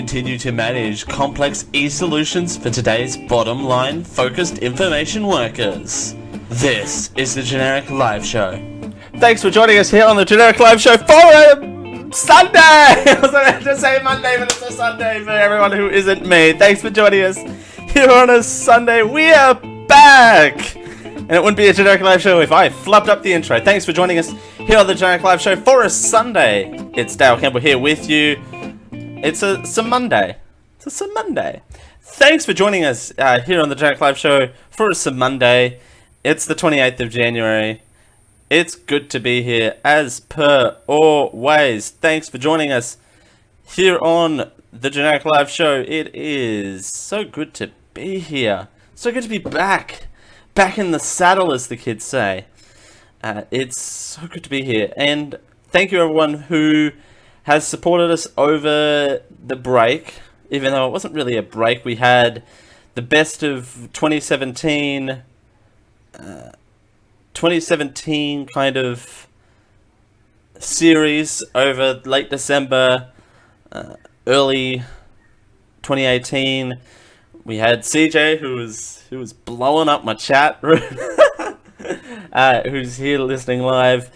continue to manage complex e-solutions for today's bottom line focused information workers. This is the Generic Live Show. Thanks for joining us here on the Generic Live Show for a Sunday! I was about to say Monday, but it's a Sunday for everyone who isn't me. Thanks for joining us here on a Sunday. We are back! And it wouldn't be a Generic Live Show if I flubbed up the intro. Thanks for joining us here on the Generic Live Show for a Sunday. It's Dale Campbell here with you. It's a Monday. It's a Monday. Thanks for joining us here on the Generic Live Show for a Monday. It's the 28th of January. It's good to be here as per always. Thanks for joining us here on the Generic Live Show. It is so good to be here. So good to be back. Back in the saddle, as the kids say. It's so good to be here. And thank you everyone who has supported us over the break. Even though it wasn't really a break, we had the best of 2017 kind of series over late December, early 2018. We had CJ who was blowing up my chat room, who's here listening live.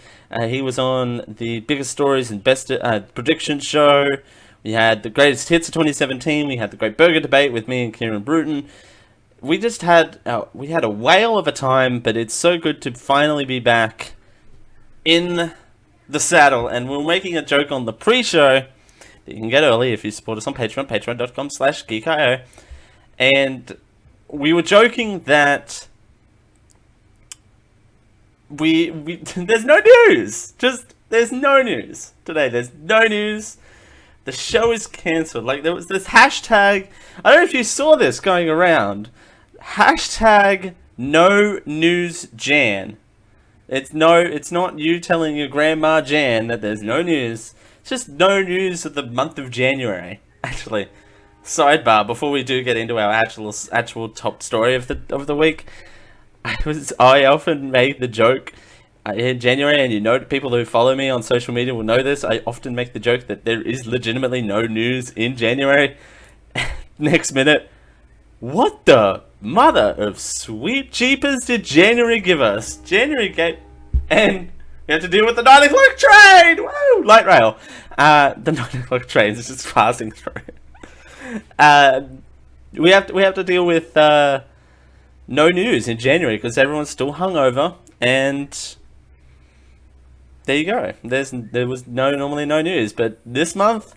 He was on the biggest stories and best prediction show. We had the greatest hits of 2017. We had the Great Burger Debate with me and Kieran Bruton. We just had we had a whale of a time, but it's so good to finally be back in the saddle. And we're making a joke on the pre-show that you can get early if you support us on Patreon, patreon.com/geekio. And we were joking that we there's no news. There's no news today. There's no news. The show is cancelled. Like, there was this hashtag. I don't know if you saw this going around. Hashtag no news Jan. It's not you telling your grandma Jan that there's no news. It's just no news of the month of January. Actually, sidebar before we do get into our actual top story of the week. I often made the joke in January, and people who follow me on social media will know this. I often make the joke that there is legitimately no news in January. Next minute, what the mother of sweet jeepers did January give us? January gave, and we had to deal with the 9 o'clock train. Woo! Light rail. The 9 o'clock train is just passing through. We have to deal with no news in January because everyone's still hungover, and there you go. There was normally no news, but this month,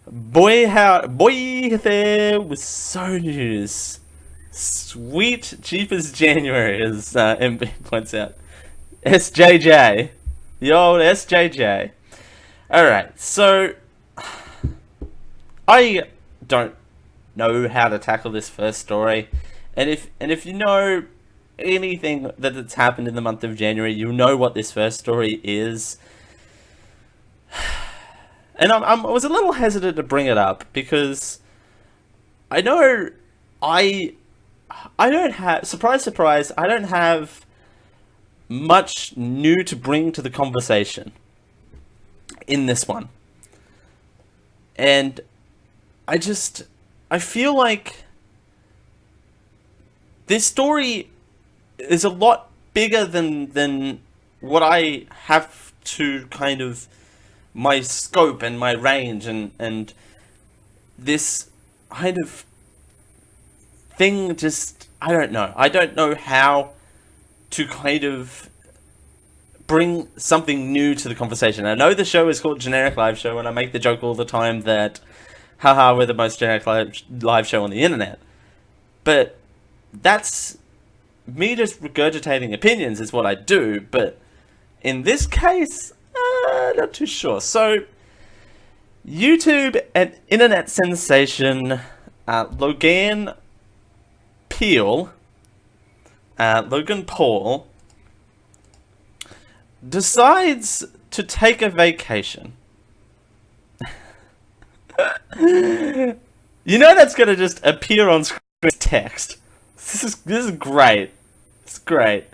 boy, there was so news. Sweet jeepers January, as MB points out. SJJ, the old SJJ. All right, so I don't know how to tackle this first story, and if you know anything that's happened in the month of January, you know what this first story is. And I was a little hesitant to bring it up because I know I don't have, surprise, I don't have much new to bring to the conversation in this one. And I feel like this story is a lot bigger than what I have to kind of my scope and my range, and this kind of thing just, I don't know how to kind of bring something new to the conversation. I know the show is called Generic Live Show, and I make the joke all the time that haha, we're the most generic live show on the internet, but that's me just regurgitating opinions is what I do. But in this case, not too sure. So YouTube and internet sensation Logan Paul decides to take a vacation. You know that's gonna just appear on screen as text. This is great. It's great.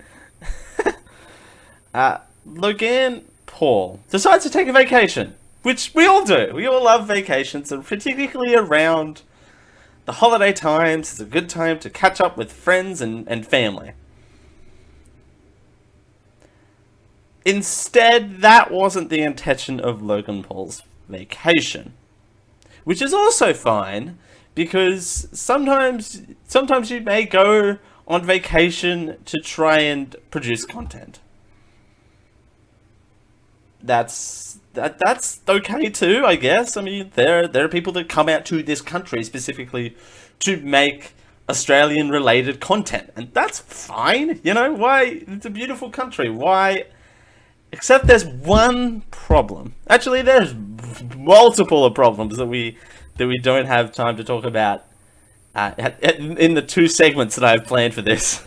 Logan Paul decides to take a vacation which we all do. We all love vacations, and particularly around the holiday times, it's a good time to catch up with friends and family. Instead, that wasn't the intention of Logan Paul's vacation. Which is also fine, because sometimes you may go on vacation to try and produce content. That's okay too, I guess. I mean, there are people that come out to this country specifically to make Australian related content, and that's fine. You know, why? It's a beautiful country. Why? Except there's one problem. Actually, there's multiple problems that we don't have time to talk about in the 2 segments that I have planned for this.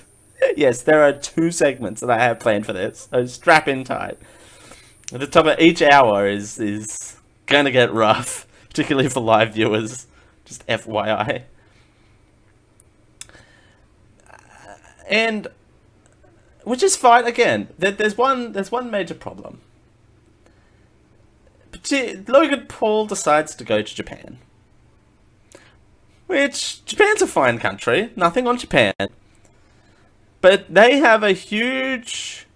Yes, there are 2 segments that I have planned for this. So strap in tight. At the top of each hour is going to get rough, particularly for live viewers. Just FYI. And which is fine. Again, there's one major problem. Logan Paul decides to go to Japan. Which, Japan's a fine country. Nothing on Japan. But they have a huge...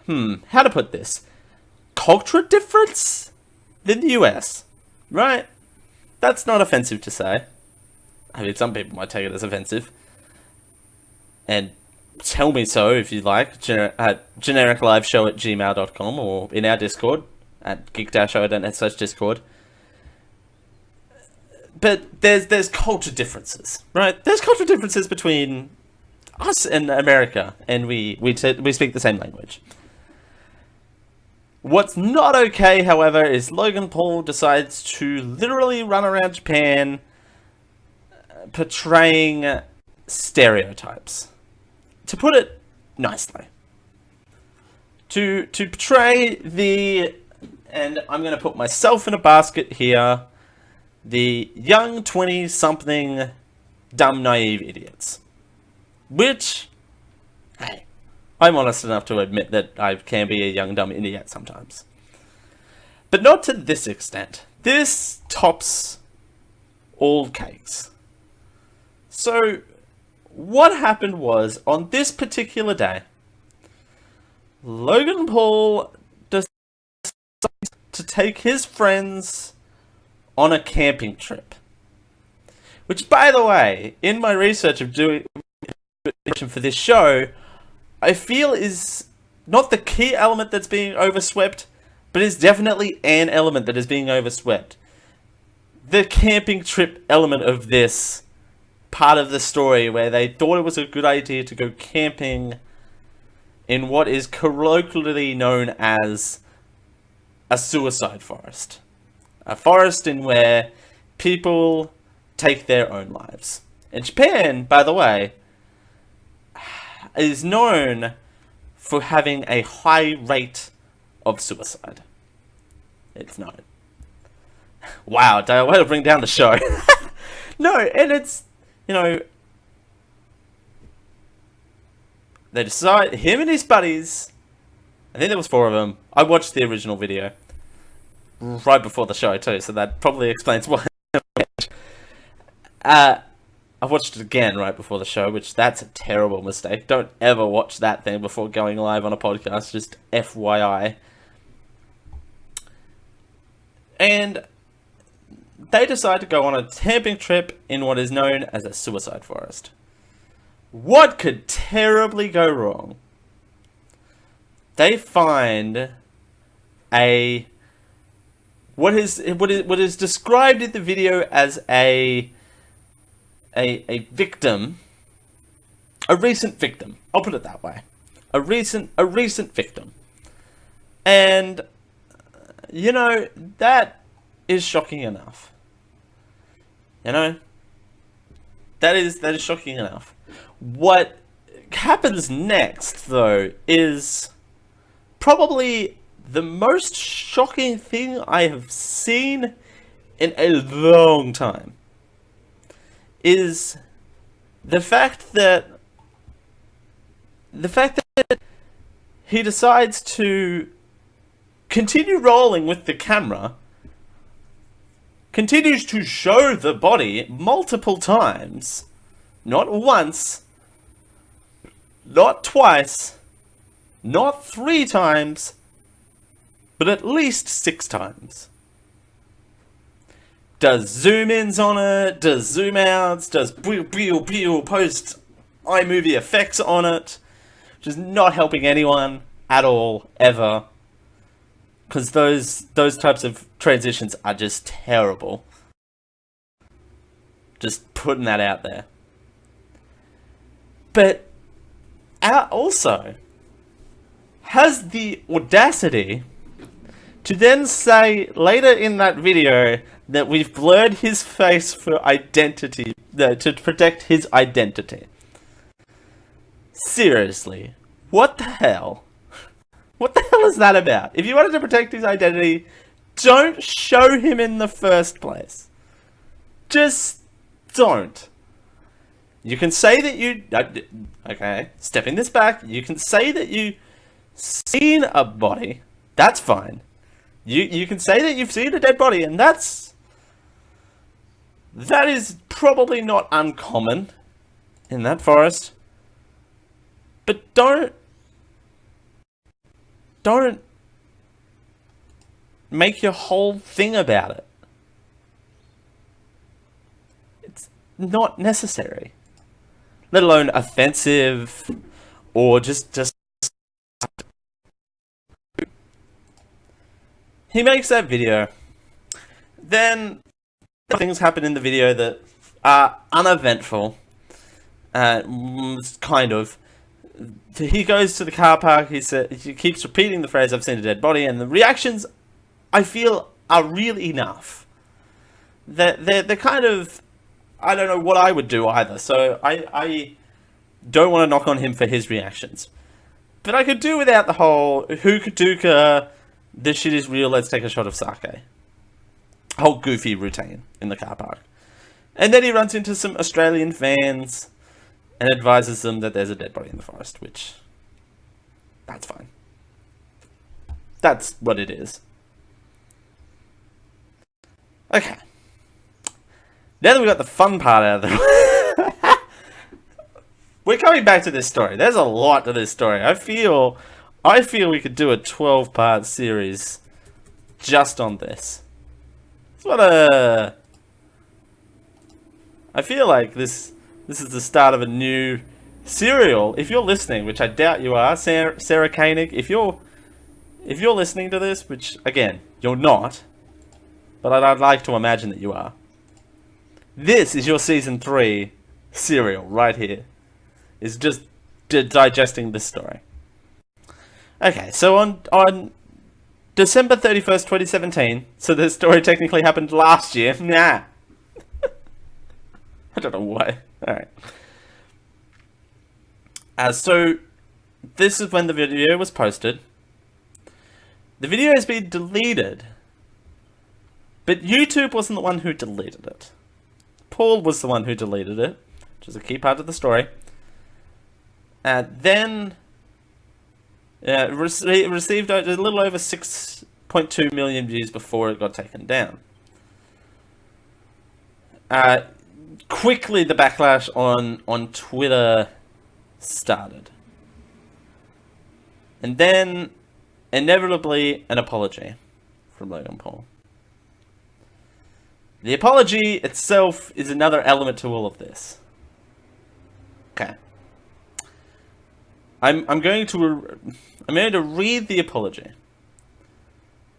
how to put this? Culture difference than the US. Right? That's not offensive to say. I mean, some people might take it as offensive. And tell me so if you like. At genericliveshow@gmail.com or in our Discord at geek-show.net/Discord. But there's culture differences, right? There's culture differences between us and America, and we speak the same language. What's not okay, however, is Logan Paul decides to literally run around Japan portraying stereotypes. To put it nicely. To portray the, and I'm going to put myself in a basket here, the young 20-something dumb, naive idiots. Which, hey, I'm honest enough to admit that I can be a young, dumb idiot sometimes. But not to this extent. This tops all cakes. So, what happened was, on this particular day, Logan Paul decided to take his friends on a camping trip. Which, by the way, in my research of doing for this show, I feel is not the key element that's being overswept, but is definitely an element that is being overswept. The camping trip element of this part of the story, where they thought it was a good idea to go camping in what is colloquially known as a suicide forest. A forest in where people take their own lives. And Japan, by the way, is known for having a high rate of suicide. It's known. Wow, do I want to bring down the show? No, and it's, you know, they decide, him and his buddies, I think there was 4 of them. I watched the original video right before the show too, so that probably explains why. I watched it again right before the show, which that's a terrible mistake. Don't ever watch that thing before going live on a podcast, just FYI. And they decide to go on a camping trip in what is known as a suicide forest. What could terribly go wrong? They find what is described in the video as a victim, a recent victim. I'll put it that way. A recent victim. And you know, that is shocking enough. You know, that is shocking enough. What happens next, though, is probably the most shocking thing I have seen in a long time. Is the fact that he decides to continue rolling with the camera, continues to show the body multiple times, not once, not twice, not 3 times, but at least 6 times. Does zoom-ins on it, does zoom-outs, does post iMovie effects on it, which is not helping anyone at all, ever. Because those types of transitions are just terrible. Just putting that out there. But also has the audacity to then say later in that video that we've blurred his face for identity, to protect his identity. Seriously, what the hell? What the hell is that about? If you wanted to protect his identity, don't show him in the first place. Just don't. You can say that you... Okay, stepping this back, you can say that you've seen a body. That's fine. You can say that you've seen a dead body, and that is probably not uncommon in that forest. But don't make your whole thing about it. It's not necessary. Let alone offensive or just he makes that video. Then things happen in the video that are uneventful. Kind of. He goes to the car park. He keeps repeating the phrase, "I've seen a dead body," and the reactions, I feel, are really enough. They're kind of, I don't know what I would do either. So I don't want to knock on him for his reactions, but I could do without the whole "Hookah this shit is real, let's take a shot of sake" whole goofy routine in the car park. And then he runs into some Australian fans and advises them that there's a dead body in the forest, which, that's fine. That's what it is. Okay. Now that we got the fun part out of the way, we're coming back to this story. There's a lot to this story. I feel we could do a 12-part series just on this. I feel like this is the start of a new serial. If you're listening, which I doubt you are, Sarah Koenig, if you're listening to this, which again you're not, but I'd like to imagine that you are. This is your season 3 serial right here. It's just digesting this story. Okay, so on December 31st, 2017, so this story technically happened last year. Nah. I don't know why. Alright. So, this is when the video was posted. The video has been deleted. But YouTube wasn't the one who deleted it. Paul was the one who deleted it, which is a key part of the story. Then... it received a little over 6.2 million views before it got taken down. Quickly, the backlash on Twitter started. And then, inevitably, an apology from Logan Paul. The apology itself is another element to all of this. Okay. I'm going to read the apology,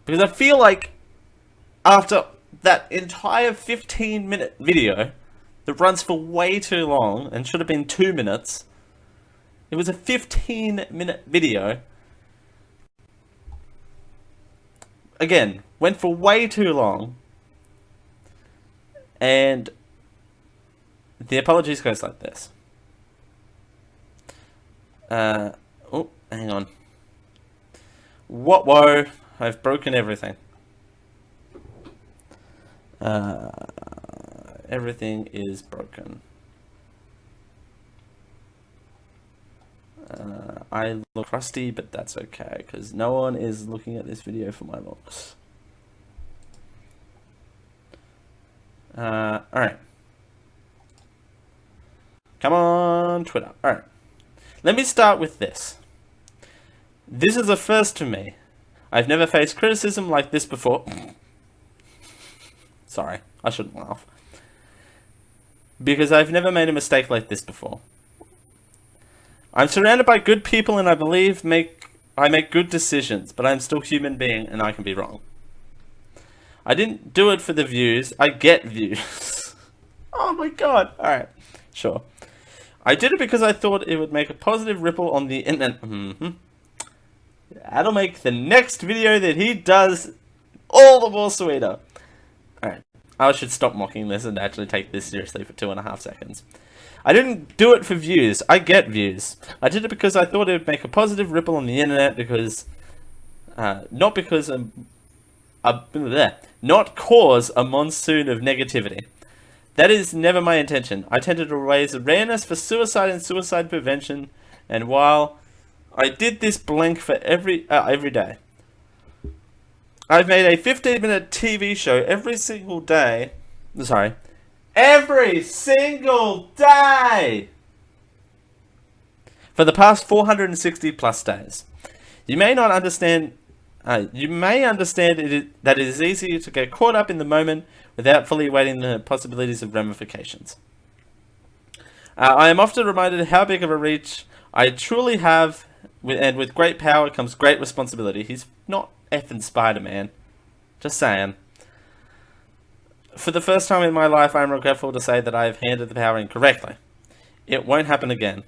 because I feel like after that entire 15-minute video that runs for way too long and should have been 2 minutes, it was a 15-minute video. Again, went for way too long, and the apologies goes like this. Oh, hang on. What woe? I've broken everything. Everything is broken. I look crusty, but that's okay, because no one is looking at this video for my looks. Alright. Come on, Twitter. Alright. Let me start with this. This is a first to me. I've never faced criticism like this before. Sorry, I shouldn't laugh. Because I've never made a mistake like this before. I'm surrounded by good people and I believe I make good decisions, but I'm still a human being and I can be wrong. I didn't do it for the views, I get views. Oh my god, alright, sure. I did it because I thought it would make a positive ripple on the internet. That'll make the next video that he does all the more sweeter. Alright, I should stop mocking this and actually take this seriously for 2.5 seconds. I didn't do it for views. I get views. I did it because I thought it would make a positive ripple on the internet because... not because... not cause a monsoon of negativity. That is never my intention. I tended to raise awareness for suicide and suicide prevention, and while I did this blank for every day. I've made a 15-minute TV show every single day. Sorry. Every single day! For the past 460 plus days. You may not understand... you may understand that it is easy to get caught up in the moment without fully weighing the possibilities of ramifications. I am often reminded how big of a reach I truly have, and with great power comes great responsibility. He's not effing Spider-Man. Just saying. For the first time in my life, I am regretful to say that I have handled the power incorrectly. It won't happen again.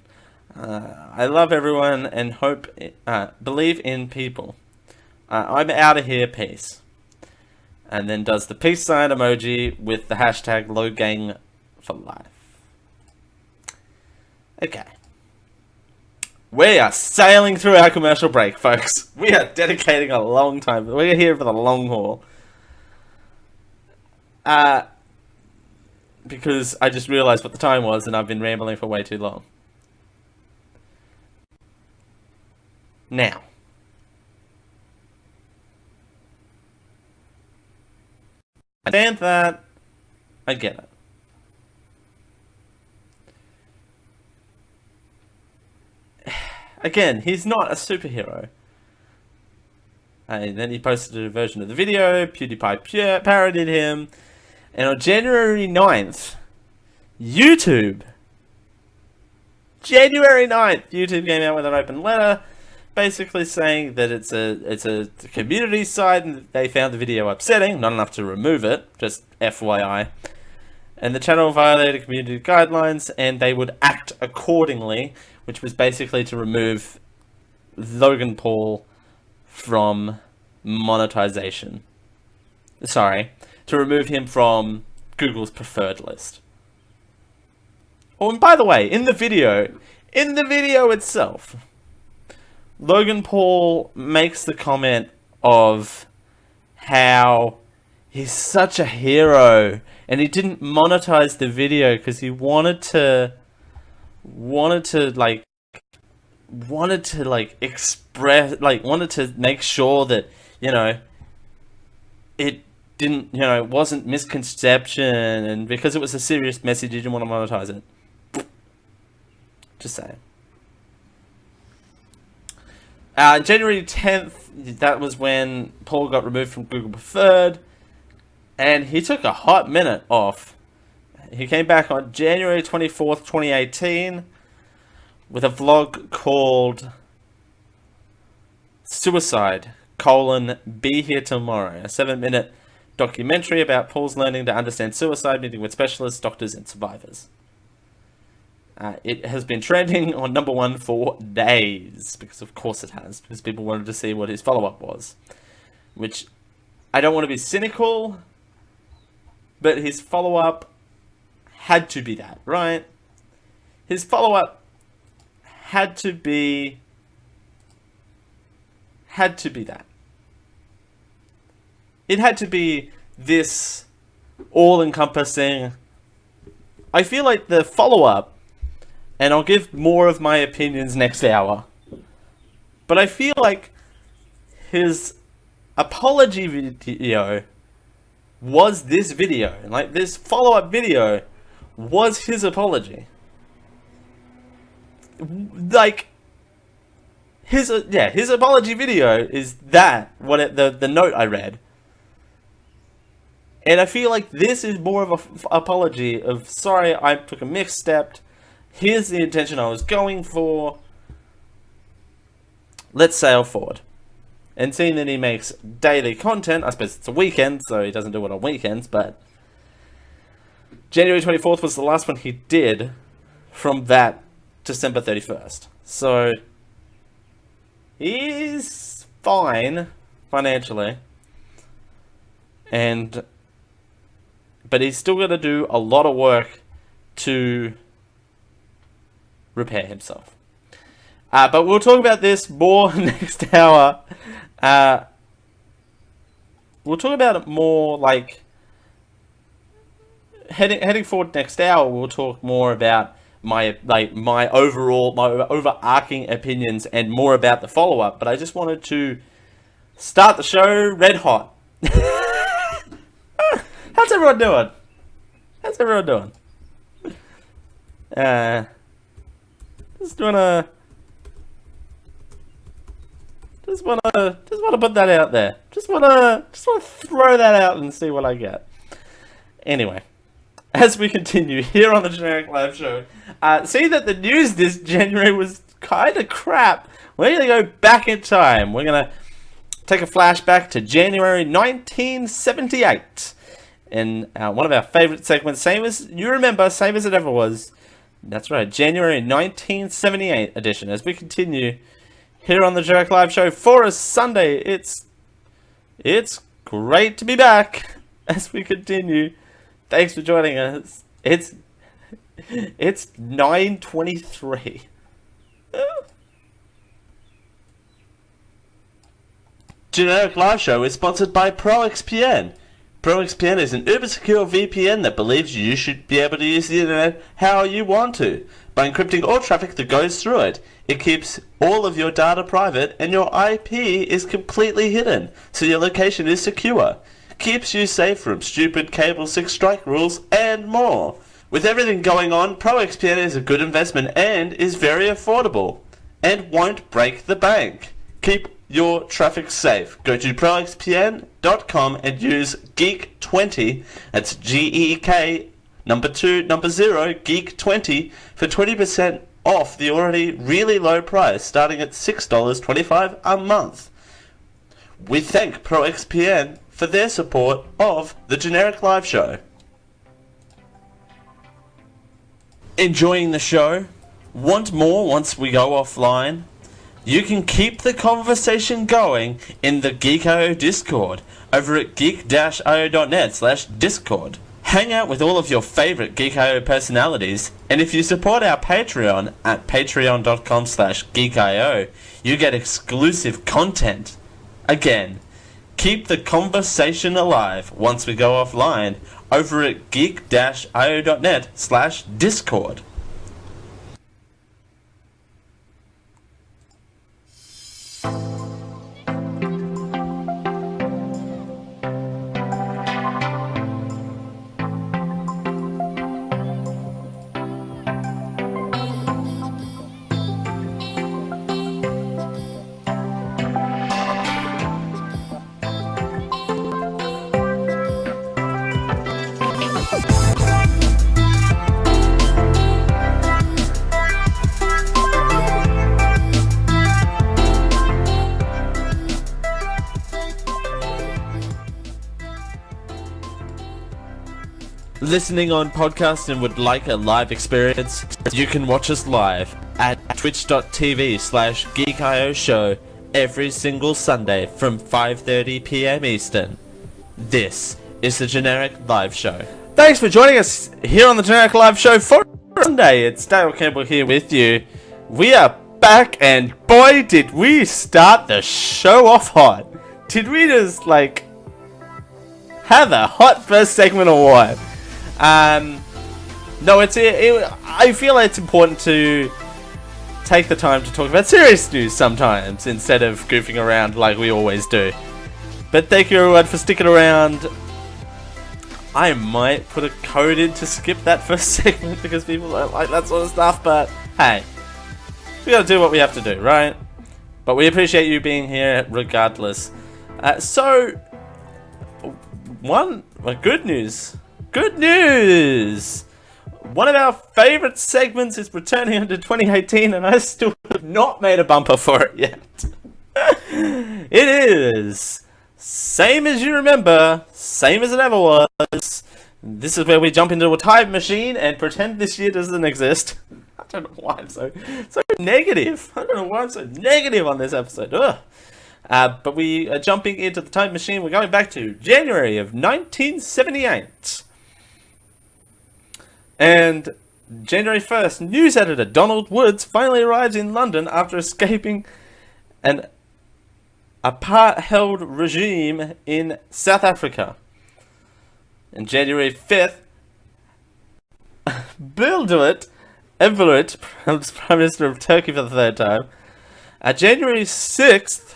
I love everyone and believe in people. I'm out of here, peace. And then does the peace sign emoji with the hashtag Logang for life. Okay. We are sailing through our commercial break, folks. We are dedicating a long time. We're here for the long haul. Because I just realized what the time was and I've been rambling for way too long. Now. I understand that. I get it. Again, he's not a superhero. And then he posted a version of the video. PewDiePie parodied him. And on January 9th, YouTube came out with an open letter basically saying that it's a community site and they found the video upsetting, not enough to remove it, just FYI. And the channel violated community guidelines and they would act accordingly, which was basically to remove Logan Paul from monetization. Sorry, to remove him from Google's preferred list. Oh, and by the way, in the video itself, Logan Paul makes the comment of how he's such a hero and he didn't monetize the video because he wanted to make sure that, you know, it didn't, you know, it wasn't misconception, and because it was a serious message, he didn't want to monetize it. Just saying. January 10th, that was when Paul got removed from Google Preferred, and he took a hot minute off. He came back on January 24th, 2018, with a vlog called Suicide, Be Here Tomorrow, a 7-minute documentary about Paul's learning to understand suicide, meeting with specialists, doctors, and survivors. It has been trending on #1 for days, because of course it has, because people wanted to see what his follow-up was. Which, I don't want to be cynical, but his follow-up had to be that, right? His follow-up had to be that. It had to be this all-encompassing. I feel like the follow-up, and I'll give more of my opinions next hour, but I feel like his apology video was this video. Like, this follow-up video was his apology. Like, his apology video is that, the note I read. And I feel like this is more of a apology of, sorry, I took a misstep. Here's the intention I was going for. Let's sail forward. And seeing that he makes daily content, I suppose it's a weekend, so he doesn't do it on weekends, but January 24th was the last one he did from that December 31st. So he's fine financially, but he's still got to do a lot of work to repair himself. But we'll talk about this more next hour. We'll talk about it more, like, heading forward next hour. We'll talk more about my overarching opinions and more about the follow-up. But I just wanted to start the show red hot. How's everyone doing? Just wanna put that out there. Just wanna throw that out and see what I get. Anyway, as we continue here on the Generic Live Show, see that the news this January was kind of crap. We're gonna go back in time. We're gonna take a flashback to January 1978, and one of our favorite segments, same as it ever was. That's right, January 1978 edition. As we continue here on the Generic Live Show for a Sunday, it's great to be back. As we continue, thanks for joining us. It's 9:23. Generic Live Show is sponsored by ProXPN. ProXPN is an uber-secure VPN that believes you should be able to use the internet how you want to, by encrypting all traffic that goes through it. It keeps all of your data private and your IP is completely hidden, so your location is secure. Keeps you safe from stupid cable 6 strike rules and more. With everything going on, ProXPN is a good investment and is very affordable, and won't break the bank. Keep your traffic safe. Go to proxpn.com and use GEEK20, that's GEEK number 0, GEEK20, for 20% off the already really low price, starting at $6.25 a month. We thank ProXPN for their support of the Generic Live Show. Enjoying the show? Want more once we go offline? You can keep the conversation going in the Geek.io Discord over at geek-io.net/discord. Hang out with all of your favorite Geek.io personalities, and if you support our Patreon at patreon.com/geek.io, you get exclusive content. Again, keep the conversation alive once we go offline over at geek-io.net/discord. Listening on podcast and would like a live experience, you can watch us live at twitch.tv/geekio show every single Sunday from 5:30 p.m. Eastern. This is the Generic Live Show. Thanks for joining us here on the Generic Live Show for Sunday. It's Dale Campbell here with you. We are back, and boy did we start the show off hot. Did we just have a hot first segment or what? No, I feel it's important to take the time to talk about serious news sometimes instead of goofing around like we always do. But thank you everyone for sticking around. I might put a code in to skip that first segment because people don't like that sort of stuff, but hey, we gotta do what we have to do, right? But we appreciate you being here regardless. Good news! Good news! One of our favourite segments is returning into 2018 and I still have not made a bumper for it yet. It is Same As You Remember, Same As It Ever Was. This is where we jump into a time machine and pretend this year doesn't exist. I don't know why I'm so negative. I don't know why I'm so negative on this episode. Ugh. But we are jumping into the time machine. We're going back to January of 1978. And January 1st, news editor Donald Woods finally arrives in London after escaping an apartheid regime in South Africa. And January 5th, Bülent Ecevit, Prime Minister of Turkey for the third time. January 6th,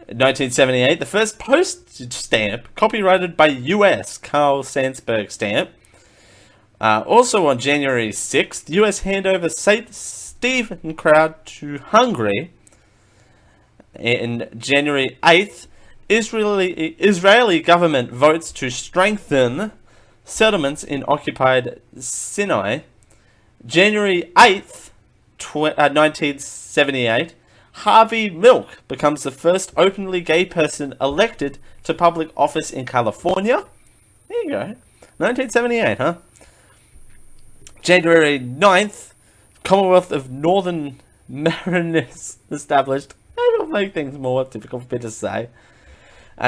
1978, the first postage stamp copyrighted by US Carl Sandburg stamp. Also on January 6th, US hand over St. Stephen crowd to Hungary. In January 8th, Israeli government votes to strengthen settlements in occupied Sinai. January 8th, 1978, Harvey Milk becomes the first openly gay person elected to public office in California. There you go. 1978, huh? January 9th, Commonwealth of Northern Mariners established. It'll make things more difficult for me to say.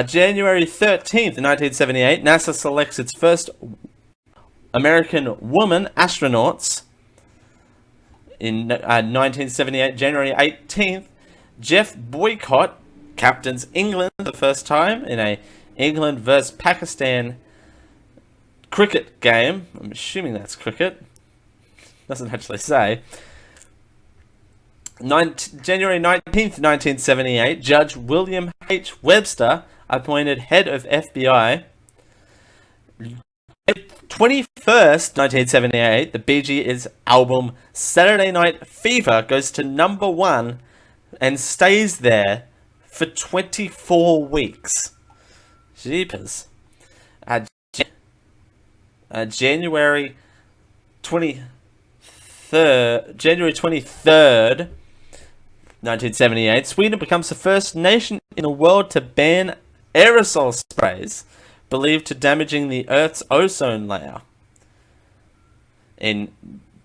January 13th, 1978, NASA selects its first American woman astronauts. In 1978, January 18th, Jeff Boycott captains England for the first time in a England vs Pakistan cricket game. I'm assuming that's cricket. Doesn't actually say. January 19th, 1978, Judge William H. Webster appointed head of FBI. 21st, 1978, the Bee Gees album Saturday Night Fever goes to #1 and stays there for 24 weeks. Jeepers. January 23rd, 1978, Sweden becomes the first nation in the world to ban aerosol sprays believed to damaging the Earth's ozone layer. In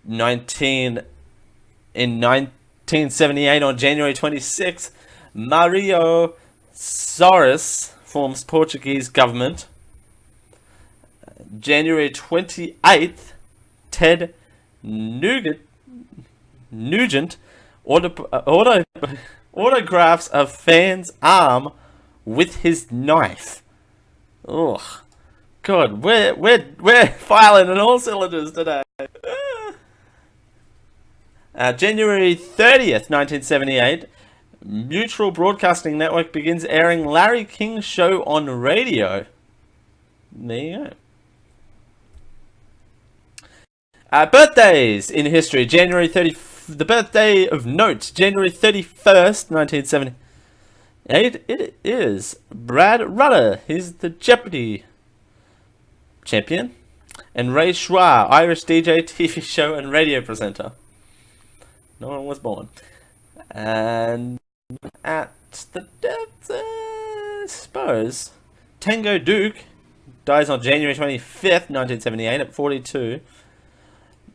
1978, on January 26th, Mario Soares forms Portuguese government. January 28th, Ted Nugent autographs a fan's arm with his knife. Ugh. God, we're filing on all cylinders today. January 30th, 1978, Mutual Broadcasting Network begins airing Larry King's show on radio. There you go. Birthdays in history. The birthday of note, January 31st, 1978. It is Brad Rutter. He's the Jeopardy champion. And Ray Schwa, Irish DJ, TV show, and radio presenter. No one was born. And at the death, I suppose, Tango Duke dies on January 25th, 1978 at 42.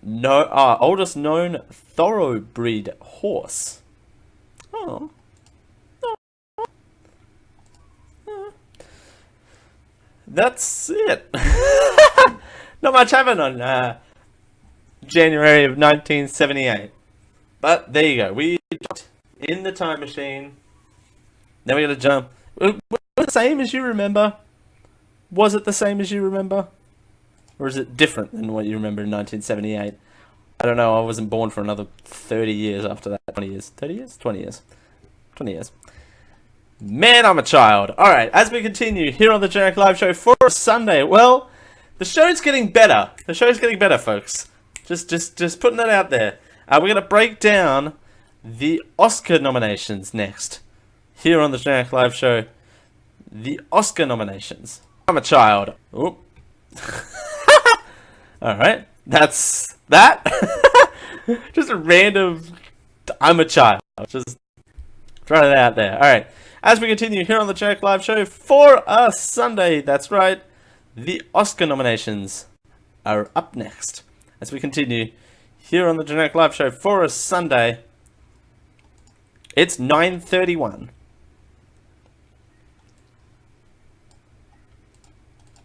Oldest known thoroughbred horse. Oh. That's it. Not much happened on January of 1978. But there you go. We jumped in the time machine. Now we gotta jump. Was it the same as you remember? Was it the same as you remember? Or is it different than what you remember in 1978? I don't know, I wasn't born for another 30 years after that. 20 years. 30 years? 20 years. 20 years. Man, I'm a child. Alright, as we continue here on the Generic Live Show for Sunday, well, the show's getting better. The show's getting better, folks. Just putting that out there. We're going to break down the Oscar nominations next. Here on the Generic Live Show, the Oscar nominations. I'm a child. Oop. Alright, that's that. Just a random I'm a child. Just throwing it out there. Alright, as we continue here on the Generic Live Show for a Sunday, that's right, the Oscar nominations are up next. As we continue here on the Generic Live Show for a Sunday, it's 9:31.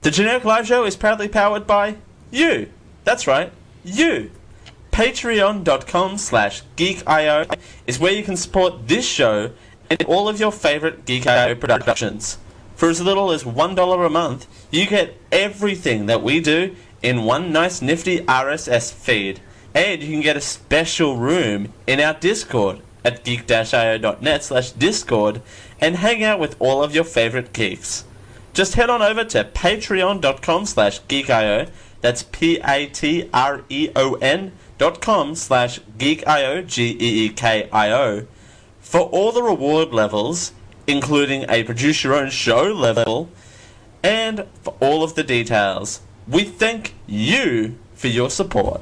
The Generic Live Show is proudly powered by you. That's right, you. Patreon.com/GeekIO is where you can support this show and all of your favorite Geek.io productions. For as little as $1 a month, you get everything that we do in one nice nifty RSS feed. And you can get a special room in our Discord at geek-io.net/Discord and hang out with all of your favorite geeks. Just head on over to patreon.com/geekio. That's patreon.com/geekio, GEEKIO, for all the reward levels, including a produce your own show level, and for all of the details. We thank you for your support.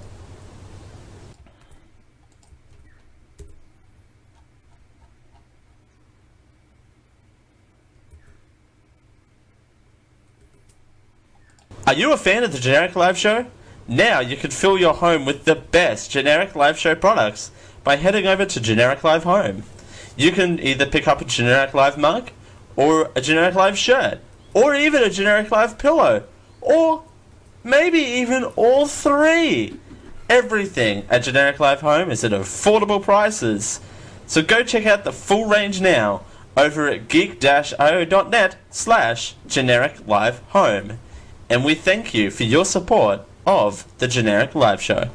Are you a fan of the Generic Live Show? Now you can fill your home with the best Generic Live Show products by heading over to Generic Live Home. You can either pick up a Generic Live mug, or a Generic Live shirt, or even a Generic Live pillow, or maybe even all three. Everything at Generic Live Home is at affordable prices. So go check out the full range now over at geek-io.net/Generic Live Home. And we thank you for your support of the Generic Live Show.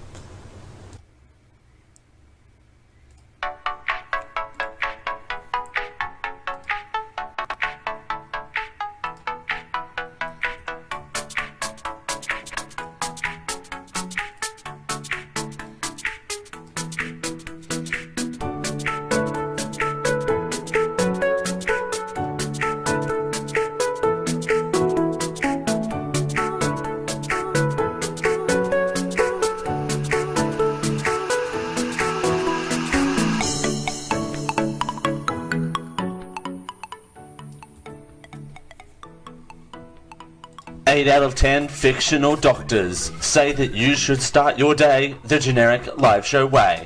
Eight out of 10 fictional doctors say that you should start your day the Generic Live Show way.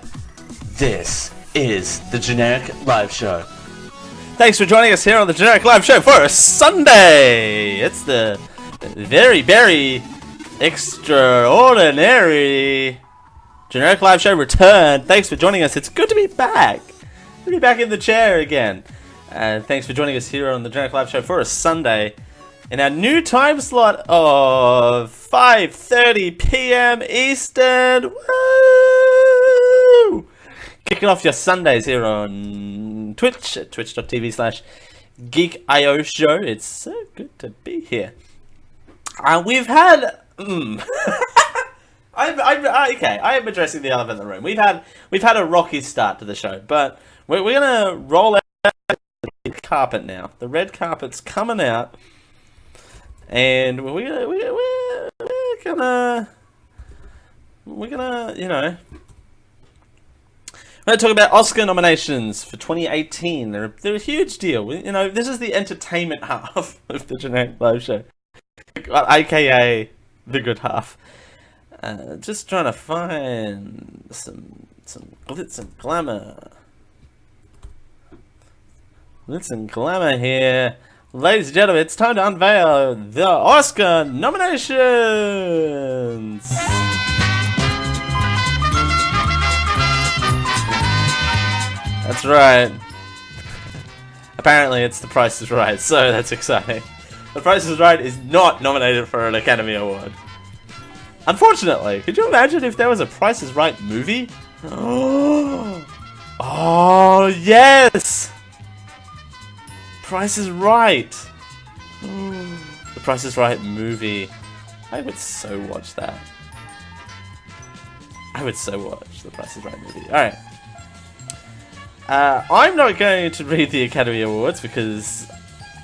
This is the Generic Live Show. Thanks for joining us here on the Generic Live Show for a Sunday. It's the very, very extraordinary Generic Live Show return. Thanks for joining us. It's good to be back. Good to be back in the chair again. Thanks for joining us here on the Generic Live Show for a Sunday in our new time slot of 5:30 p.m. Eastern. Woo! Kicking off your Sundays here on Twitch at twitch.tv/GeekIO Show. It's so good to be here. We've had okay, I am addressing the elephant in the room. We've had a rocky start to the show, but we're gonna roll out the red carpet now. The red carpet's coming out. And we're gonna, you know, we're gonna talk about Oscar nominations for 2018. They're a huge deal. You know, this is the entertainment half of the Generic Live Show, aka the good half. Just trying to find some glitz and glamour. Glitz and glamour here. Ladies and gentlemen, it's time to unveil the Oscar nominations! That's right. Apparently it's The Price is Right, so that's exciting. The Price is Right is not nominated for an Academy Award. Unfortunately, could you imagine if there was a Price is Right movie? Oh, yes! Price is Right! The Price is Right movie. I would so watch that. I would so watch the Price is Right movie. Alright. I'm not going to read the Academy Awards because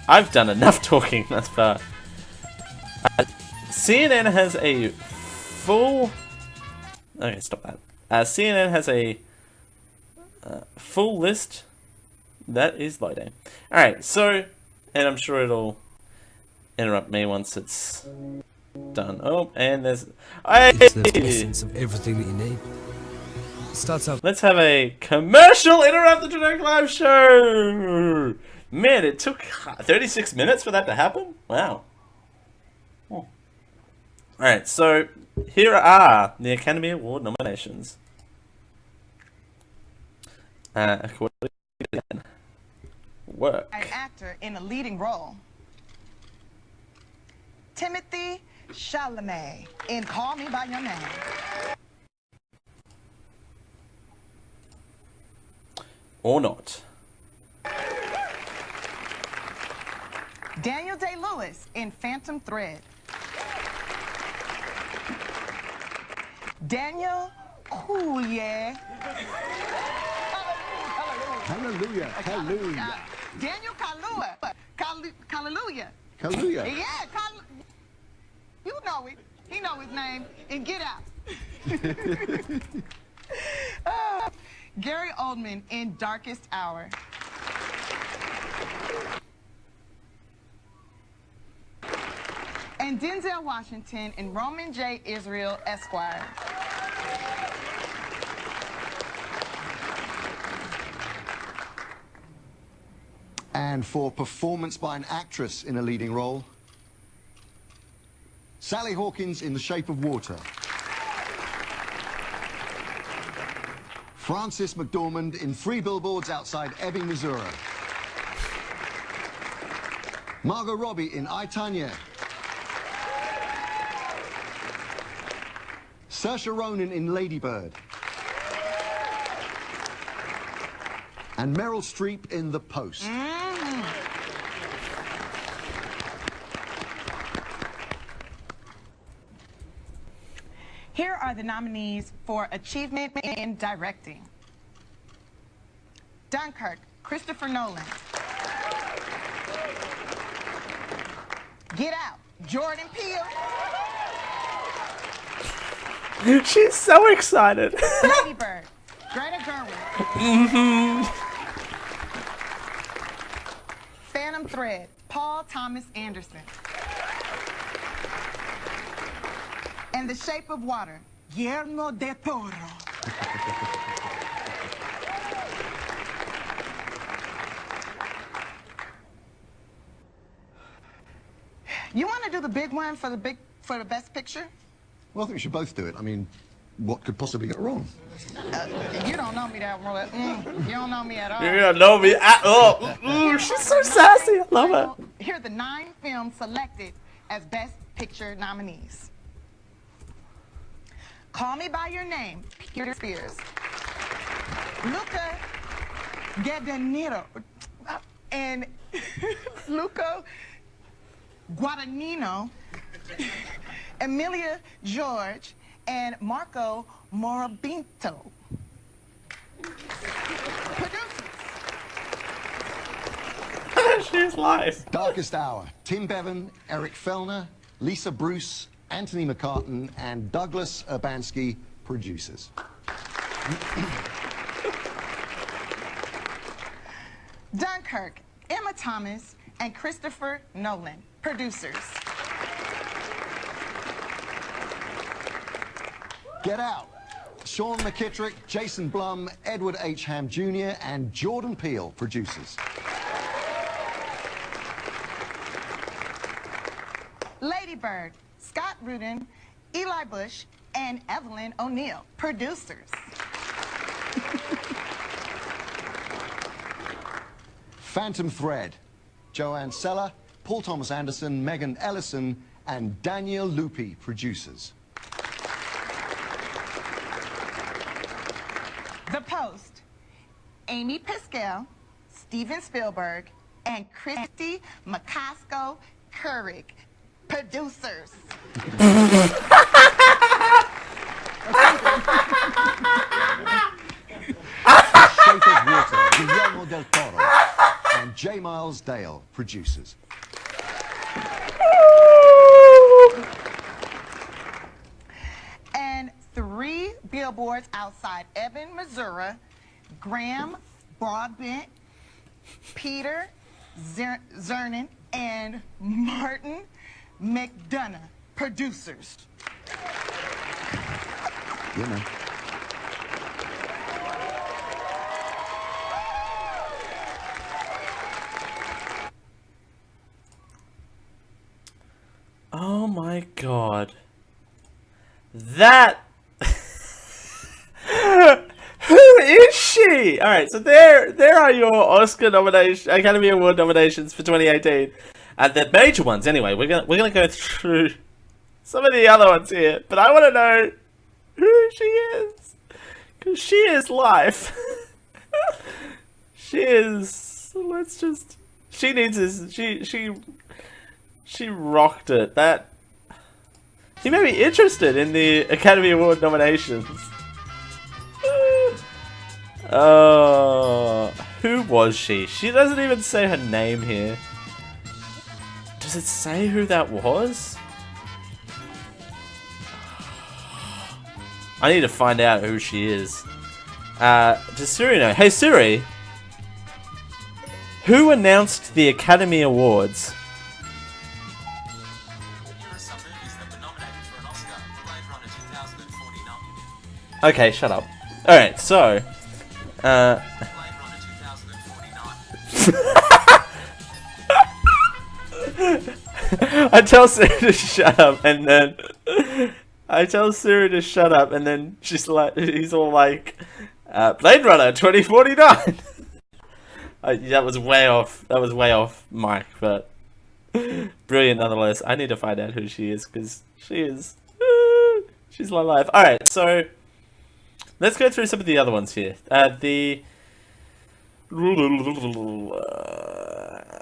I've done enough talking thus far. CNN has a full... Okay, stop that. CNN has a full list that is loading. Alright, so... And I'm sure it'll interrupt me once it's done. Oh, and there's... It's the essence of everything that you need. Starts out. Let's have a commercial interrupt the Generic Live Show! Man, it took 36 minutes for that to happen? Wow. Oh. Alright, so here are the Academy Award nominations. According to work. An actor in a leading role. Timothy Chalamet in Call Me By Your Name. Or not. Daniel Day-Lewis in Phantom Thread. Daniel Kaluuya. Hallelujah, hallelujah. Daniel Kaluuya. Kaluuya. Hallelujah. Yeah, you know it. He know his name. And Get Out. Gary Oldman in Darkest Hour. And Denzel Washington in Roman J. Israel, Esquire. And for performance by an actress in a leading role, Sally Hawkins in The Shape of Water. Frances McDormand in 3 Billboards Outside Ebbing, Missouri. Margot Robbie in I, Tonya. Saoirse Ronan in Lady Bird. And Meryl Streep in The Post. Here are the nominees for Achievement in Directing. Dunkirk, Christopher Nolan. Get Out, Jordan Peele. She's so excited. Lady Bird, Greta Gerwig. Phantom Thread, Paul Thomas Anderson. And The Shape of Water, Guillermo del Toro. You want to do the big one for the best picture? Well, I think we should both do it. I mean, what could possibly go wrong? You don't know me that well. You don't know me at all. You don't know me at all. Ooh, she's so sassy. I love it. Here are the 9 films selected as Best Picture nominees. Call Me By Your Name, Peter Spears. Luca Guadagnino and Luca Guadagnino, Emilia George, and Marco Morabito. Producers. She's live. Darkest Hour, Tim Bevan, Eric Fellner, Lisa Bruce, Anthony McCartan, and Douglas Urbanski, producers. Dunkirk, Emma Thomas, and Christopher Nolan, producers. Get Out, Sean McKittrick, Jason Blum, Edward H. Ham Jr., and Jordan Peele, producers. Lady Bird, Scott Rudin, Eli Bush, and Evelyn O'Neill, producers. Phantom Thread, Joanne Seller, Paul Thomas Anderson, Megan Ellison, and Daniel Lupi, producers. Post, Amy Pascal, Steven Spielberg, and Christy McCosco Couric, producers. Shape of Water, Guillermo del Toro, and J. Miles Dale, producers. And 3 billboards outside Ebbing, Missouri, Graham Broadbent, Peter Zernin, and Martin McDonough, producers. You know. Oh my god. That... Who is she? Alright, so there are your Oscar nomination, Academy Award nominations for 2018. And the major ones anyway. We're gonna go through some of the other ones here, but I wanna know who she is. Cause she is life. She is, let's just, she needs this, she rocked it. That, she may be interested in the Academy Award nominations. Who was she? She doesn't even say her name here. Does it say who that was? I need to find out who she is. Does Siri know? Hey Siri! Who announced the Academy Awards? Okay, shut up. Alright, so... I tell Siri to shut up, and then... I tell Siri to shut up, and then she's like... He's all like... Blade Runner 2049! That was way off. That was way off mic, but... Brilliant nonetheless. I need to find out who she is, because she is... She's my life. Alright, so... Let's go through some of the other ones here. The...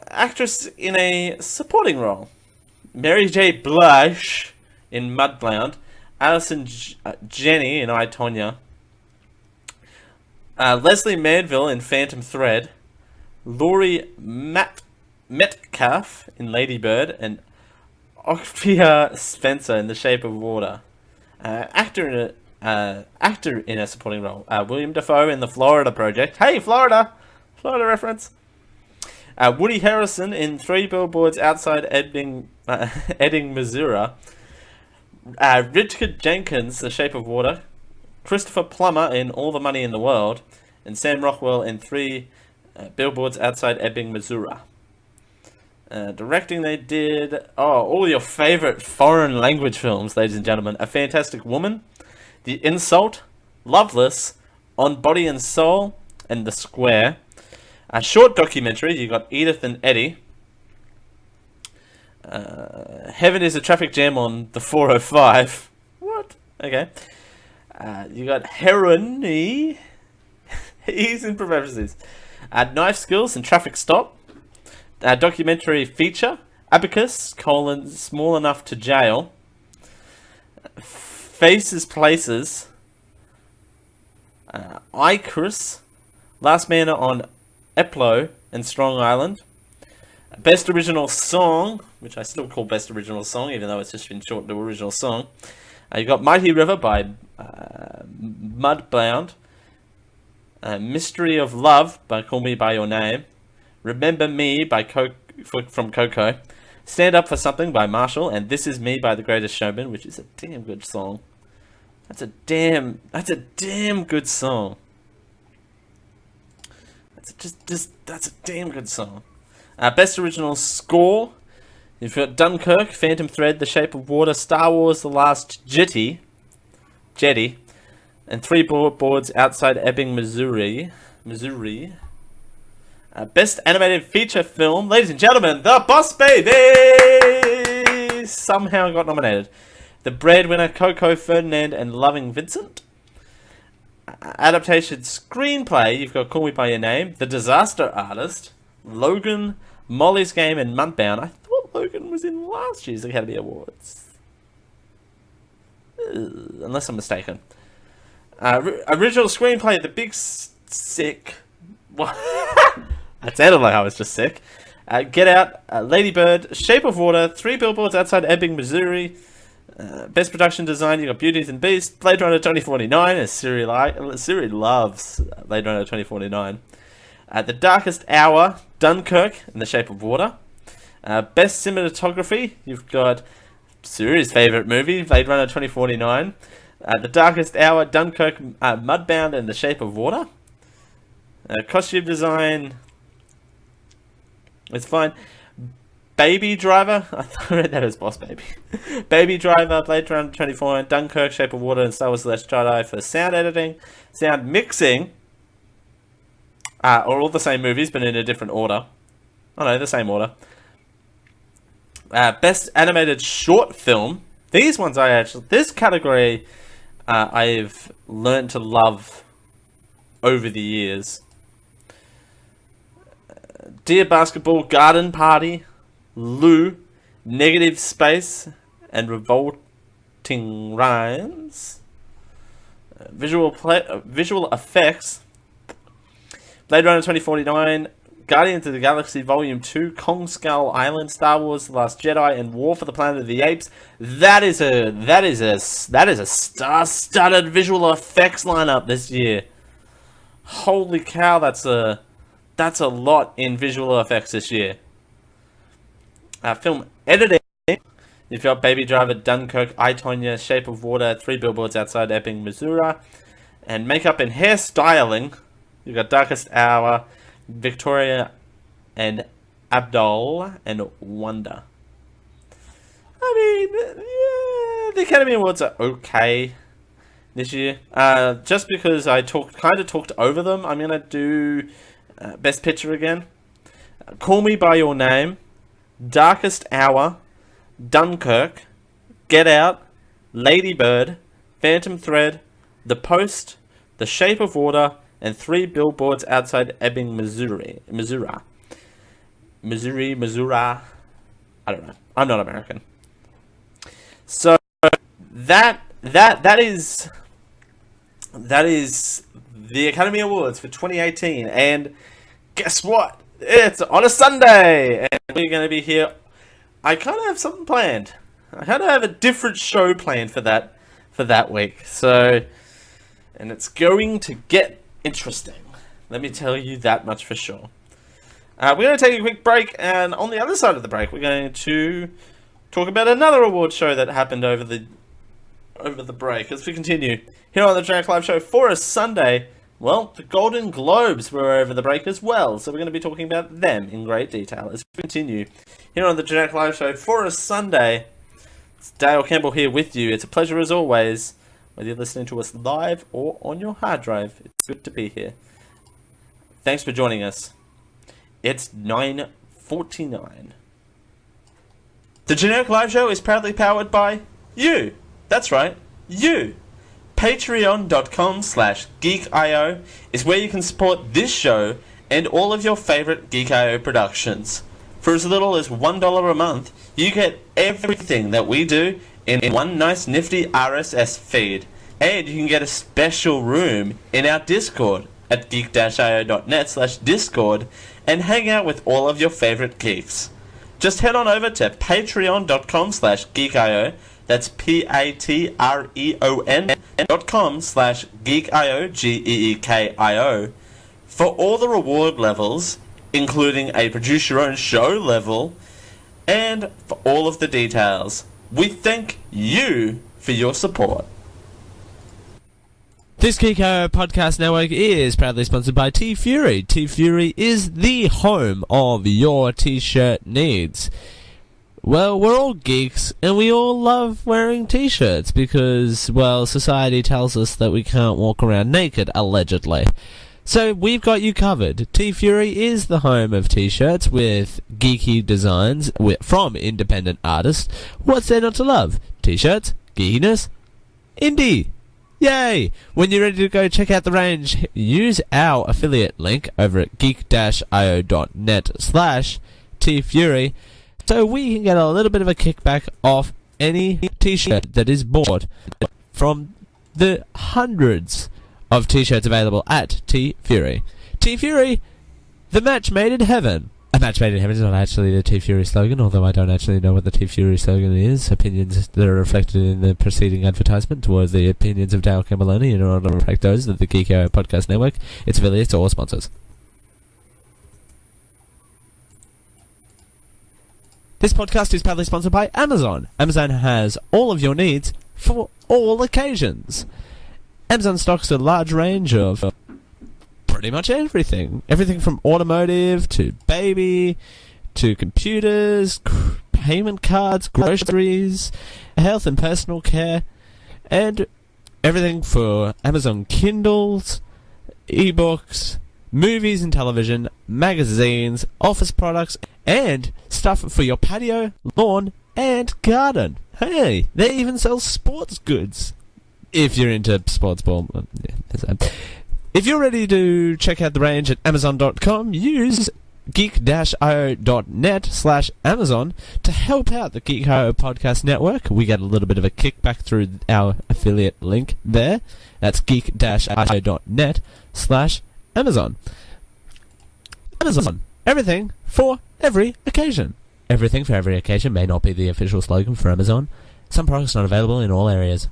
actress in a supporting role. Mary J. Blige in Mudbound. Alison Jenny in I, Tonya. Leslie Manville in Phantom Thread. Laurie Metcalf in Lady Bird. And Octavia Spencer in The Shape of Water. Actor in a supporting role. William Dafoe in The Florida Project. Hey, Florida! Florida reference. Woody Harrelson in 3 Billboards Outside Ebbing, Missouri. Richard Jenkins, The Shape of Water. Christopher Plummer in All the Money in the World. And Sam Rockwell in 3 Billboards Outside Ebbing, Missouri. Directing they did... Oh, all your favorite foreign language films, ladies and gentlemen. A Fantastic Woman. The Insult. Loveless. On Body and Soul. And The Square. A short documentary, you got Edith and Eddie. Heaven is a Traffic Jam on the 405. What? Okay. You got Heroin. He's in parentheses. Knife Skills and Traffic Stop. Documentary feature. Abacus, Small Enough to Jail. Faces Places. Icarus. Last Man on Eplo and Strong Island. Best Original Song, which I still call Best Original Song, even though it's just been shortened to Original Song. You got Mighty River by Mudbound. Mystery of Love by Call Me By Your Name. Remember Me by from Coco. Stand Up For Something by Marshall. And This Is Me by The Greatest Showman, which is a damn good song. That's a damn good song. That's a damn good song. Best Original Score. You've got Dunkirk, Phantom Thread, The Shape of Water, Star Wars: The Last Jedi, and 3 Billboards Outside Ebbing, Missouri. Best Animated Feature Film, ladies and gentlemen, The Boss Baby somehow got nominated. The Breadwinner, Coco, Ferdinand, and Loving Vincent. adaptation screenplay, you've got Call Me By Your Name, The Disaster Artist, Logan, Molly's Game, and Mudbound. I thought Logan was in last year's Academy Awards. Unless I'm mistaken. Original screenplay, The Big Sick. What? That sounded like I was just sick. Get Out, Lady Bird, Shape of Water, 3 Billboards Outside Ebbing, Missouri. Best production design, you got Beauty and the Beast, Blade Runner 2049, as Siri loves Blade Runner 2049. The Darkest Hour, Dunkirk, and The Shape of Water. Best cinematography, you've got Siri's favourite movie, Blade Runner 2049. The Darkest Hour, Dunkirk, Mudbound, and The Shape of Water. Costume design, it's fine. Baby Driver, I read that as Boss Baby. Baby Driver, Blade Runner 2049, Dunkirk, Shape of Water, and Star Wars: The Last Jedi for sound editing, sound mixing, or all the same movies but in a different order. Oh no, the same order. Best animated short film. These ones this category I've learned to love over the years. Dear Basketball, Garden Party, Lou, Negative Space, and Revolting Rhymes. Visual effects, Blade Runner 2049, Guardians of the Galaxy Volume 2, Kong Skull Island, Star Wars: The Last Jedi, and War for the Planet of the Apes. That is a star-studded visual effects lineup this year. Holy cow, that's a lot in visual effects this year. Film editing, you've got Baby Driver, Dunkirk, I, Tonya, Shape of Water, 3 Billboards Outside Ebbing, Missouri. And makeup and hairstyling, you've got Darkest Hour, Victoria and Abdul, and Wonder. I mean, yeah, the Academy Awards are okay this year. Just because I kind of talked over them, I'm going to do Best Picture again. Call Me By Your Name, Darkest Hour, Dunkirk, Get Out, Lady Bird, Phantom Thread, The Post, The Shape of Water, and 3 Billboards Outside Ebbing, Missouri. I don't know. I'm not American. So that is the Academy Awards for 2018, and guess what? It's on a Sunday, and we're going to be here. I kind of have something planned. I kind of have a different show planned for that week. So, and it's going to get interesting. Let me tell you that much for sure. We're going to take a quick break, and on the other side of the break, we're going to talk about another award show that happened over the break. As we continue here on the Generic Live Show for a Sunday. Well, the Golden Globes were over the break as well, so we're going to be talking about them in great detail as we continue here on the Generic Live Show for a Sunday. It's Dale Campbell here with you. It's a pleasure as always, whether you're listening to us live or on your hard drive. It's good to be here. Thanks for joining us. It's 9:49. The Generic Live Show is proudly powered by you. That's right, you. Patreon.com/GeekIO is where you can support this show and all of your favorite Geek.io productions. For as little as $1 a month, you get everything that we do in one nice nifty RSS feed. And you can get a special room in our Discord at geek-io.net/Discord and hang out with all of your favorite geeks. Just head on over to patreon.com/GeekIO. That's patreon.com/geekio, GEEKIO, for all the reward levels, including a produce your own show level, and for all of the details. We thank you for your support. This Geek.io podcast network is proudly sponsored by T-Fury. T-Fury is the home of your t-shirt needs. Well, we're all geeks, and we all love wearing t-shirts because, well, society tells us that we can't walk around naked, allegedly. So we've got you covered. T-Fury is the home of t-shirts with geeky designs from independent artists. What's there not to love? T-shirts, geekiness, indie. Yay! When you're ready to go check out the range, use our affiliate link over at geek-io.net/tfury so we can get a little bit of a kickback off any t-shirt that is bought from the hundreds of t-shirts available at T-Fury. T-Fury, the match made in heaven. A match made in heaven is not actually the T-Fury slogan, although I don't actually know what the T-Fury slogan is. Opinions that are reflected in the preceding advertisement towards the opinions of Dale Cambaloni in order to reflect those of the Geek-Io Podcast Network, its affiliates, or sponsors. This podcast is proudly sponsored by Amazon. Amazon has all of your needs for all occasions. Amazon stocks a large range of pretty much everything. Everything from automotive to baby to computers, payment cards, groceries, health and personal care, and everything for Amazon Kindles, ebooks, movies and television, magazines, office products, and stuff for your patio, lawn, and garden. Hey, they even sell sports goods. If you're into sports ball. Yeah, there's that. If you're ready to check out the range at Amazon.com, use geek-io.net/Amazon to help out the Geek-Io Podcast Network. We get a little bit of a kickback through our affiliate link there. That's geek-io.net/Amazon. Amazon. Everything for every occasion. Everything for every occasion may not be the official slogan for Amazon. Some products not available in all areas.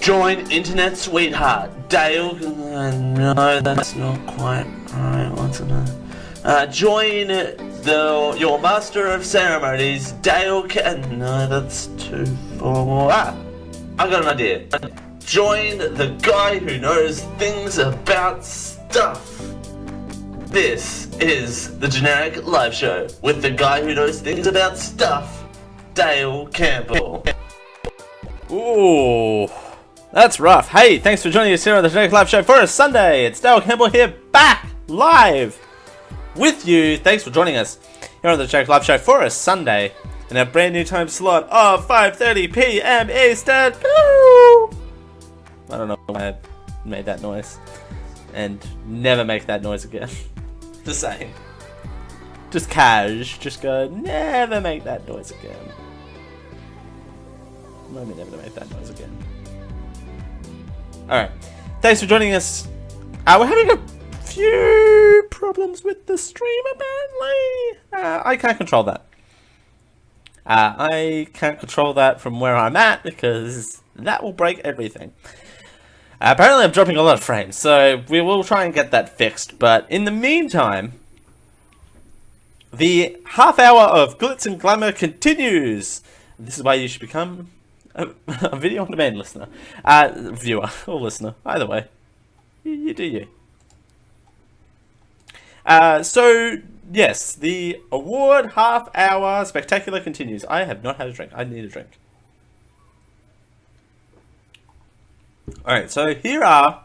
Join internet sweetheart Dale. No, that's not quite right. What's another? Join your master of ceremonies, Dale. No, that's too formal. I got an idea. Join the guy who knows things about stuff. This is the Generic Live Show with the guy who knows things about stuff, Dale Campbell. Ooh, that's rough. Hey, thanks for joining us here on the Generic Live Show for a Sunday. It's Dale Campbell here, back live with you. Thanks for joining us here on the Generic Live Show for a Sunday in a brand new time slot of 5:30 p.m. Eastern. I don't know why I made that noise, and never make that noise again. Just saying. Just cash. Just go, never make that noise again. Maybe never to make that noise again. Alright. Thanks for joining us. We're having a few problems with the stream, apparently. I can't control that. I can't control that from where I'm at, because that will break everything. Apparently I'm dropping a lot of frames, so we will try and get that fixed. But in the meantime, the half hour of glitz and glamour continues. This is why you should become a video on demand listener, viewer or listener. Either way, you do you. So yes, the award half hour spectacular continues. I have not had a drink. I need a drink. Alright, so here are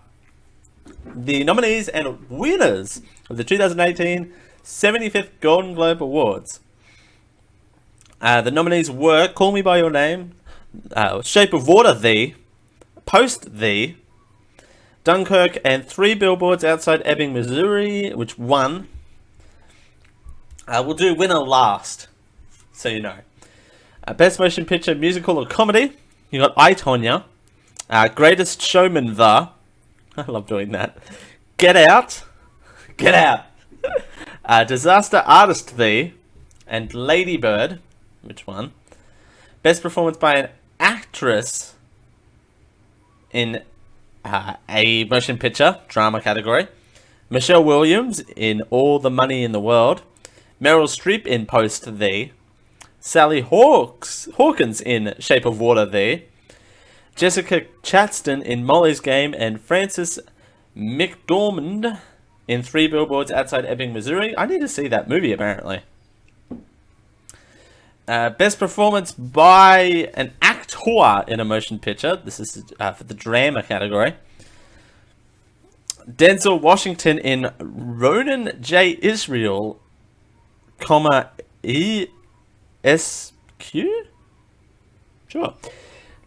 the nominees and winners of the 2018 75th Golden Globe Awards. The nominees were Call Me By Your Name, Shape of Water, Post, Dunkirk, and Three Billboards Outside Ebbing, Missouri, which won. We'll do winner last, so you know. Best Motion Picture, Musical or Comedy, you got I, Tonya. Greatest Showman, I love doing that. Get Out. Disaster Artist, and Lady Bird, which one? Best Performance by an Actress in a Motion Picture, Drama category. Michelle Williams in All the Money in the World. Meryl Streep in Post Thee. Sally Hawkins in Shape of Water Thee. Jessica Chastain in Molly's Game, and Frances McDormand in 3 Billboards Outside Ebbing, Missouri. I need to see that movie, apparently. Best performance by an actor in a motion picture. This is for the drama category. Denzel Washington in Ronan J. Israel, ESQ? Sure.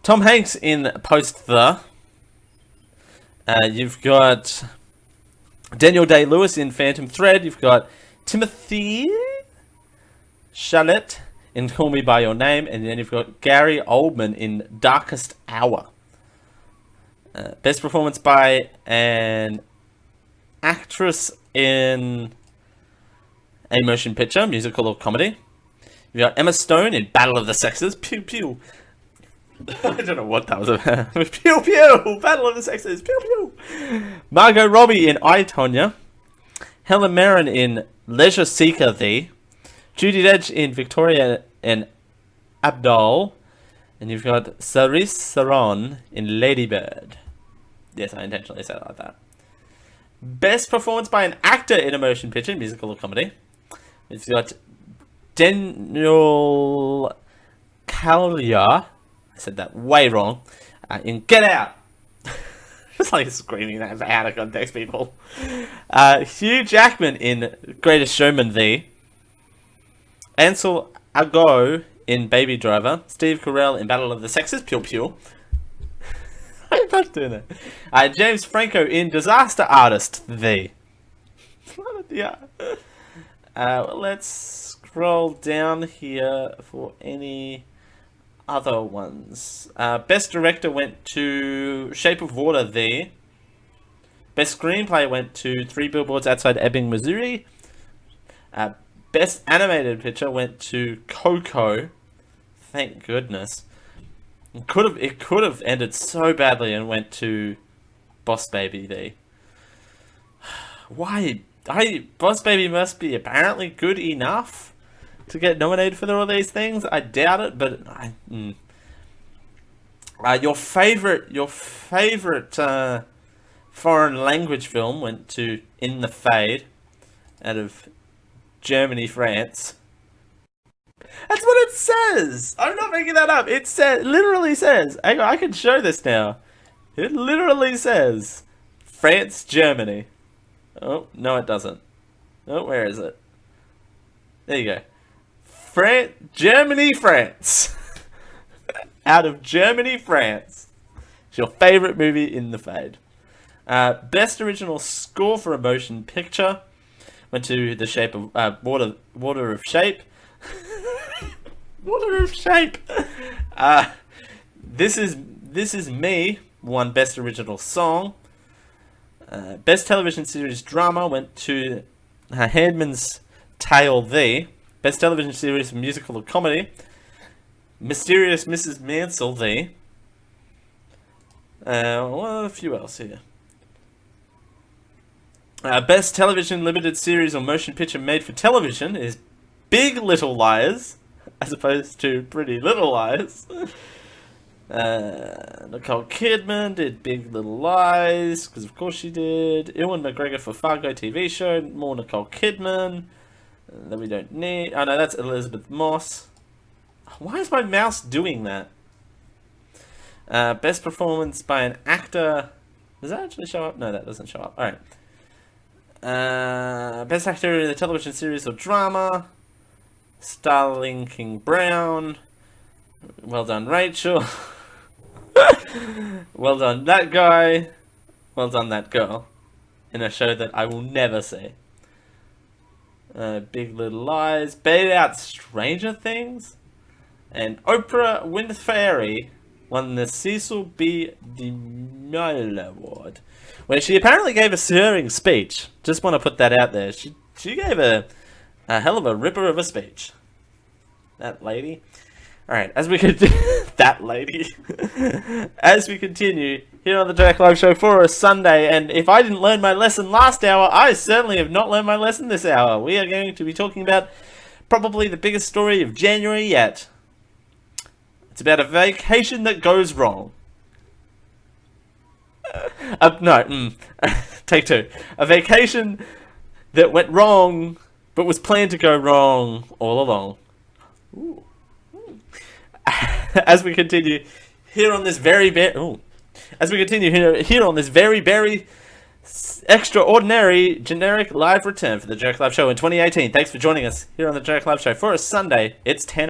Tom Hanks in Post The. You've got Daniel Day-Lewis in Phantom Thread. You've got Timothy Chalamet in Call Me By Your Name. And then you've got Gary Oldman in Darkest Hour. Best performance by an actress in a motion picture, musical or comedy. You've got Emma Stone in Battle of the Sexes. Pew pew. I don't know what that was about. Pew pew! Battle of the Sexes. Pew pew! Margot Robbie in I, Tonya. Helen Mirren in Leisure Seeker Thee. Judi Dench in Victoria and Abdul. And you've got Charlize Theron in Lady Bird. Yes, I intentionally said it like that. Best performance by an actor in a motion picture, musical or comedy. It's got Daniel Kaluuya. I said that way wrong. In Get Out. Just like screaming that out of context, people. Hugh Jackman in Greatest Showman Thee. Ansel Elgort in Baby Driver. Steve Carell in Battle of the Sexes. Pew pew. I'm not doing that. James Franco in Disaster Artist Thee. Yeah. Let's scroll down here for any other ones. Best Director went to Shape of Water Thee. Best Screenplay went to 3 Billboards Outside Ebbing, Missouri. Best Animated Picture went to Coco. Thank goodness. It could have ended so badly and went to Boss Baby Thee. Why? Boss Baby must be apparently good enough to get nominated for all these things. I doubt it, but your favorite foreign language film went to In the Fade, out of Germany, France. That's what it says. I'm not making that up. It literally says. Hang on, I can show this now. It literally says France, Germany. Oh, no it doesn't. Oh, where is it? There you go. Germany, France. Out of Germany, France. It's your favorite movie, In the Fade. Best original score for a motion picture went to The Shape of Water of Shape. Water of Shape. This is Me won Best Original Song. Best Television Series Drama went to Handmaid's Tale Thee. Best Television Series Musical or Comedy, Mysterious Mrs. Mansell Thee. Well, a few else here. Best Television Limited Series or Motion Picture Made for Television is Big Little Liars, as opposed to Pretty Little Lies. Nicole Kidman did Big Little Lies, because of course she did. Ewan McGregor for Fargo TV show, more Nicole Kidman. That we don't need. Oh no, that's Elizabeth Moss. Why is my mouse doing that? Best performance by an actor. Does that actually show up? No, that doesn't show up. Alright. Best actor in a television series or drama. Starling King Brown. Well done, Rachel. Well done, that guy. Well done, that girl. In a show that I will never see. Big Little Lies. Bailed Out Stranger Things. And Oprah Winfrey won the Cecil B. DeMille Award, where she apparently gave a stirring speech. Just want to put that out there. She gave a hell of a ripper of a speech. That lady. Alright, as we continue... that lady. As we continue, here on the Generic Live Show for a Sunday. And if I didn't learn my lesson last hour, I certainly have not learned my lesson this hour. We are going to be talking about probably the biggest story of January yet. It's about a vacation that goes wrong. Take two. A vacation that went wrong, but was planned to go wrong all along. Ooh. As we continue here on this very on this very extraordinary generic live return for the Generic Live Show in 2018. Thanks for joining us here on the Generic Live Show for a Sunday. It's 10.